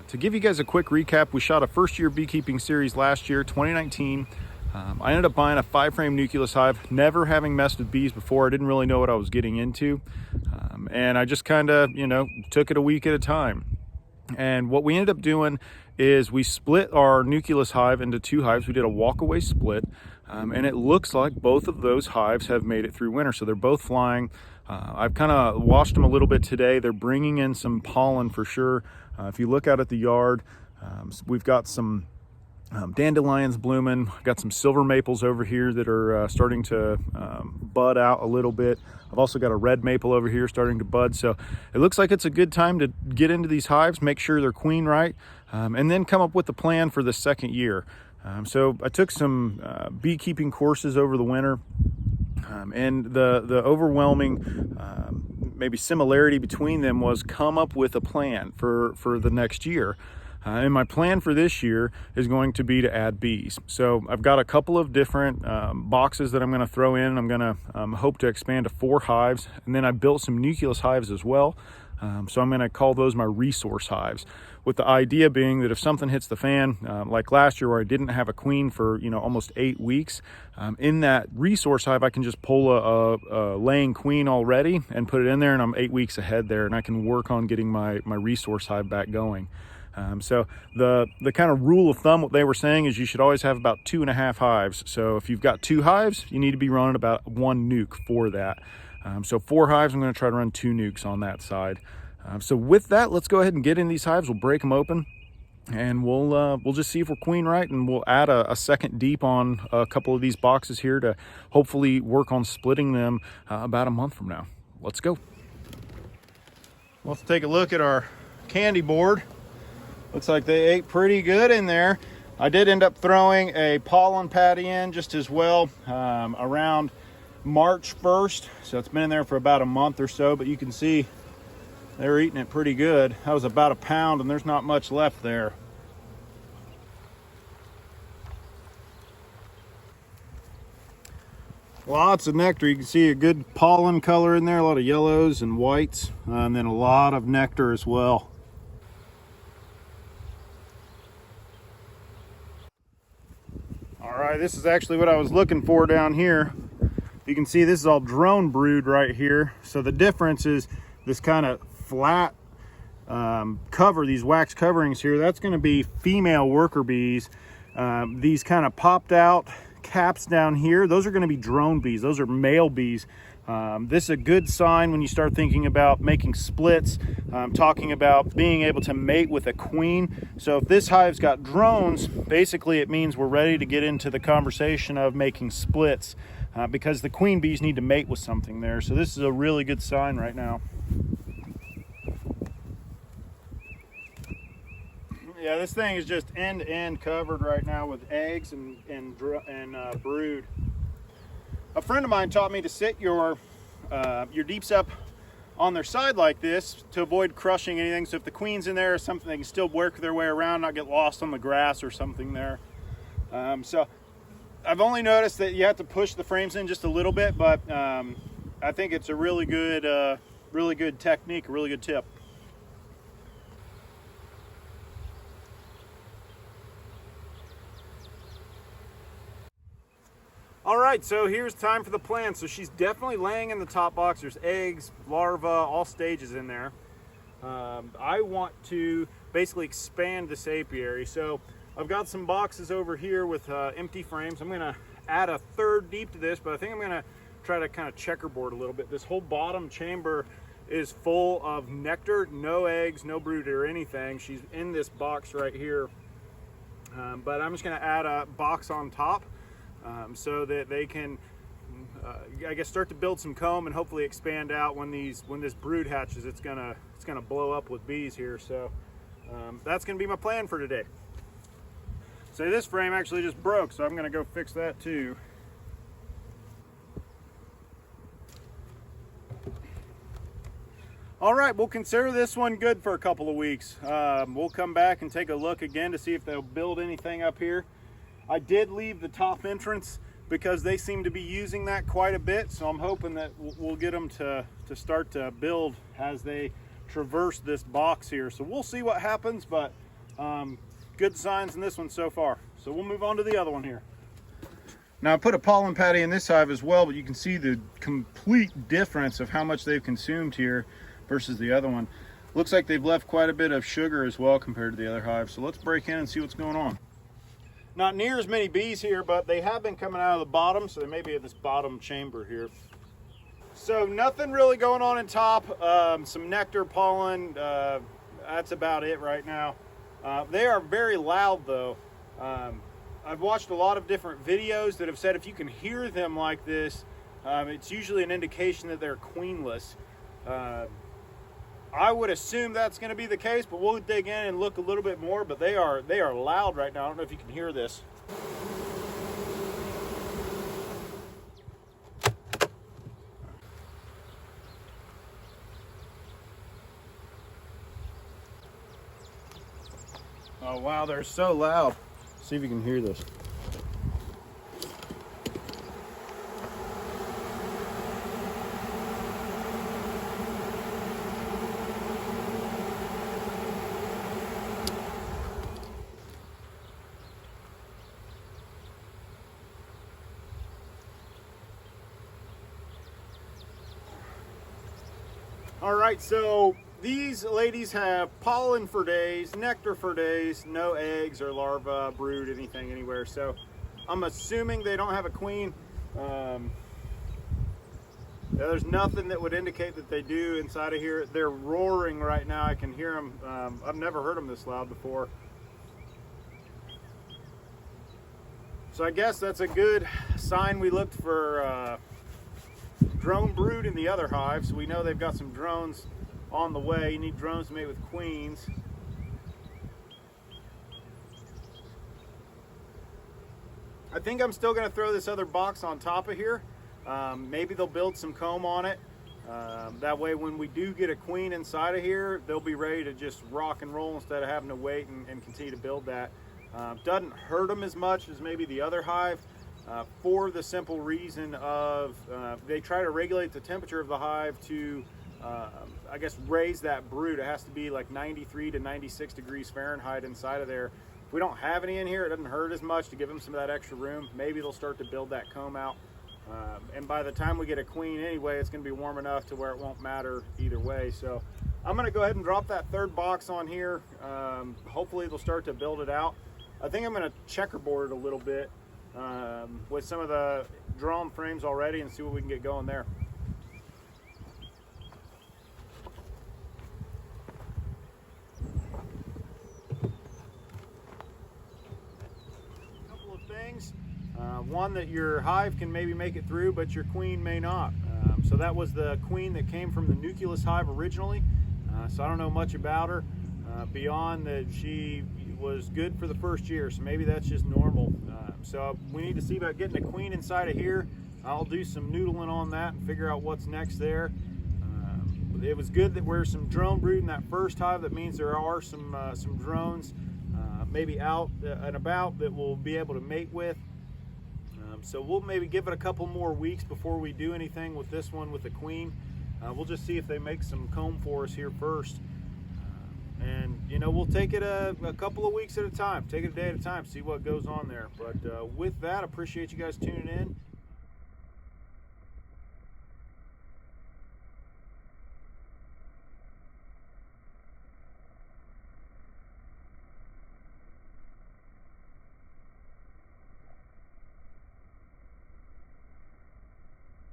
To give you guys a quick recap, we shot a first year beekeeping series last year, 2019. I ended up buying a 5-frame nucleus hive, never having messed with bees before. I didn't really know what I was getting into. And I just kind of, took it a week at a time. And what we ended up doing is we split our nucleus hive into 2 hives. We did a walkaway split, and it looks like both of those hives have made it through winter. So they're both flying. I've kind of washed them a little bit today. They're bringing in some pollen for sure. If you look out at the yard, we've got some dandelions blooming. Got some silver maples over here that are starting to bud out a little bit. I've also got a red maple over here starting to bud. So it looks like it's a good time to get into these hives, make sure they're queen right, and then come up with a plan for the second year. So I took some beekeeping courses over the winter, and the overwhelming maybe similarity between them was come up with a plan for the next year. And my plan for this year is going to be to add bees. So I've got a couple of different boxes that I'm going to throw in. I'm going to hope to expand to 4 hives. And then I built some nucleus hives as well. So I'm going to call those my resource hives, with the idea being that if something hits the fan, like last year where I didn't have a queen for almost 8 weeks, in that resource hive I can just pull a laying queen already and put it in there, and I'm 8 weeks ahead there, and I can work on getting my resource hive back going. So the kind of rule of thumb, what they were saying is you should always have about 2.5 hives. So if you've got 2 hives, you need to be running about 1 nuke for that. So 4 hives, I'm going to try to run 2 nukes on that side. So with that, let's go ahead and get in these hives. We'll break them open, and we'll just see if we're queen right, and we'll add a second deep on a couple of these boxes here to hopefully work on splitting them about a month from now. Let's go. Let's take a look at our candy board. Looks like they ate pretty good in there. I did end up throwing a pollen patty in just as well around March 1st. So it's been in there for about a month or so, but you can see they're eating it pretty good. That was about a pound, and there's not much left there. Lots of nectar. You can see a good pollen color in there, a lot of yellows and whites, and then a lot of nectar as well. All right, this is actually what I was looking for down here. You can see this is all drone brood right here. So the difference is this kind of flat cover, these wax coverings here, that's going to be female worker bees. These kind of popped out caps down here, those are going to be drone bees. Those are male bees. This is a good sign when you start thinking about making splits, talking about being able to mate with a queen. So if this hive's got drones, basically it means we're ready to get into the conversation of making splits, because the queen bees need to mate with something there. So this is a really good sign right now. Yeah, this thing is just end to end covered right now with eggs and brood. A friend of mine taught me to sit your deeps up on their side like this to avoid crushing anything. So if the queen's in there or something, they can still work their way around, not get lost on the grass or something there. So I've only noticed that you have to push the frames in just a little bit, but I think it's a really good technique, a really good tip. All right, so here's time for the plan. So she's definitely laying in the top box. There's eggs, larvae, all stages in there. I want to basically expand this apiary. So I've got some boxes over here with empty frames. I'm gonna add a 3rd deep to this, but I think I'm gonna try to kind of checkerboard a little bit. This whole bottom chamber is full of nectar, no eggs, no brood or anything. She's in this box right here. But I'm just gonna add a box on top. So that they can, I guess, start to build some comb and hopefully expand out when this brood hatches. It's gonna blow up with bees here. So that's gonna be my plan for today. So this frame actually just broke, so I'm gonna go fix that too. All right, we'll consider this one good for a couple of weeks. We'll come back and take a look again to see if they'll build anything up here. I did leave the top entrance because they seem to be using that quite a bit, so I'm hoping that we'll get them to start to build as they traverse this box here. So we'll see what happens, but Good signs in this one so far. So we'll move on to the other one here. Now I put a pollen patty in this hive as well, but you can see the complete difference of how much they've consumed here versus the other one. Looks like they've left quite a bit of sugar as well compared to the other hive. So let's break in and see what's going on. Not near as many bees here, but they have been coming out of the bottom, so they may be in this bottom chamber here. So nothing really going on in top. Some nectar, pollen, that's about it right now. They are very loud though. I've watched a lot of different videos that have said if you can hear them like this, it's usually an indication that they're queenless. I would assume that's going to be the case, but we'll dig in and look a little bit more. But they are loud right now. I don't know if you can hear this. Oh wow, they're so loud. See if you can hear this. All right, so these ladies have pollen for days, nectar for days, no eggs or larvae, brood, anything anywhere. So I'm assuming they don't have a queen. There's nothing that would indicate that they do inside of here. They're roaring right now. I can hear them. I've never heard them this loud before. So I guess that's a good sign. We looked for drone brood in the other hives. We know they've got some drones on the way. You need drones to mate with queens. I think I'm still going to throw this other box on top of here. Maybe they'll build some comb on it. That way when we do get a queen inside of here, they'll be ready to just rock and roll instead of having to wait and continue to build that. Doesn't hurt them as much as maybe the other hive. For the simple reason of they try to regulate the temperature of the hive to I guess raise that brood. It has to be like 93 to 96 degrees Fahrenheit inside of there. If we don't have any in here, it doesn't hurt as much to give them some of that extra room. Maybe they'll start to build that comb out, and by the time we get a queen anyway, it's going to be warm enough to where it won't matter either way. So I'm going to go ahead and drop that third box on here. Hopefully they'll start to build it out. I think I'm going to checkerboard it a little bit with some of the drone frames already and see what we can get going there. A couple of things. One, that your hive can maybe make it through, but your queen may not. So that was the queen that came from the nucleus hive originally. So I don't know much about her beyond that she was good for the first year, so maybe that's just normal. So we need to see about getting a queen inside of here. I'll do some noodling on that and figure out what's next there. It was good that we're some drone brood in that first hive. That means there are some drones maybe out and about that we'll be able to mate with. So we'll maybe give it a couple more weeks before we do anything with this one with the queen. We'll just see if they make some comb for us here first. And you know, we'll take it a couple of weeks at a time, take it a day at a time, see what goes on there. But with that, I appreciate you guys tuning in.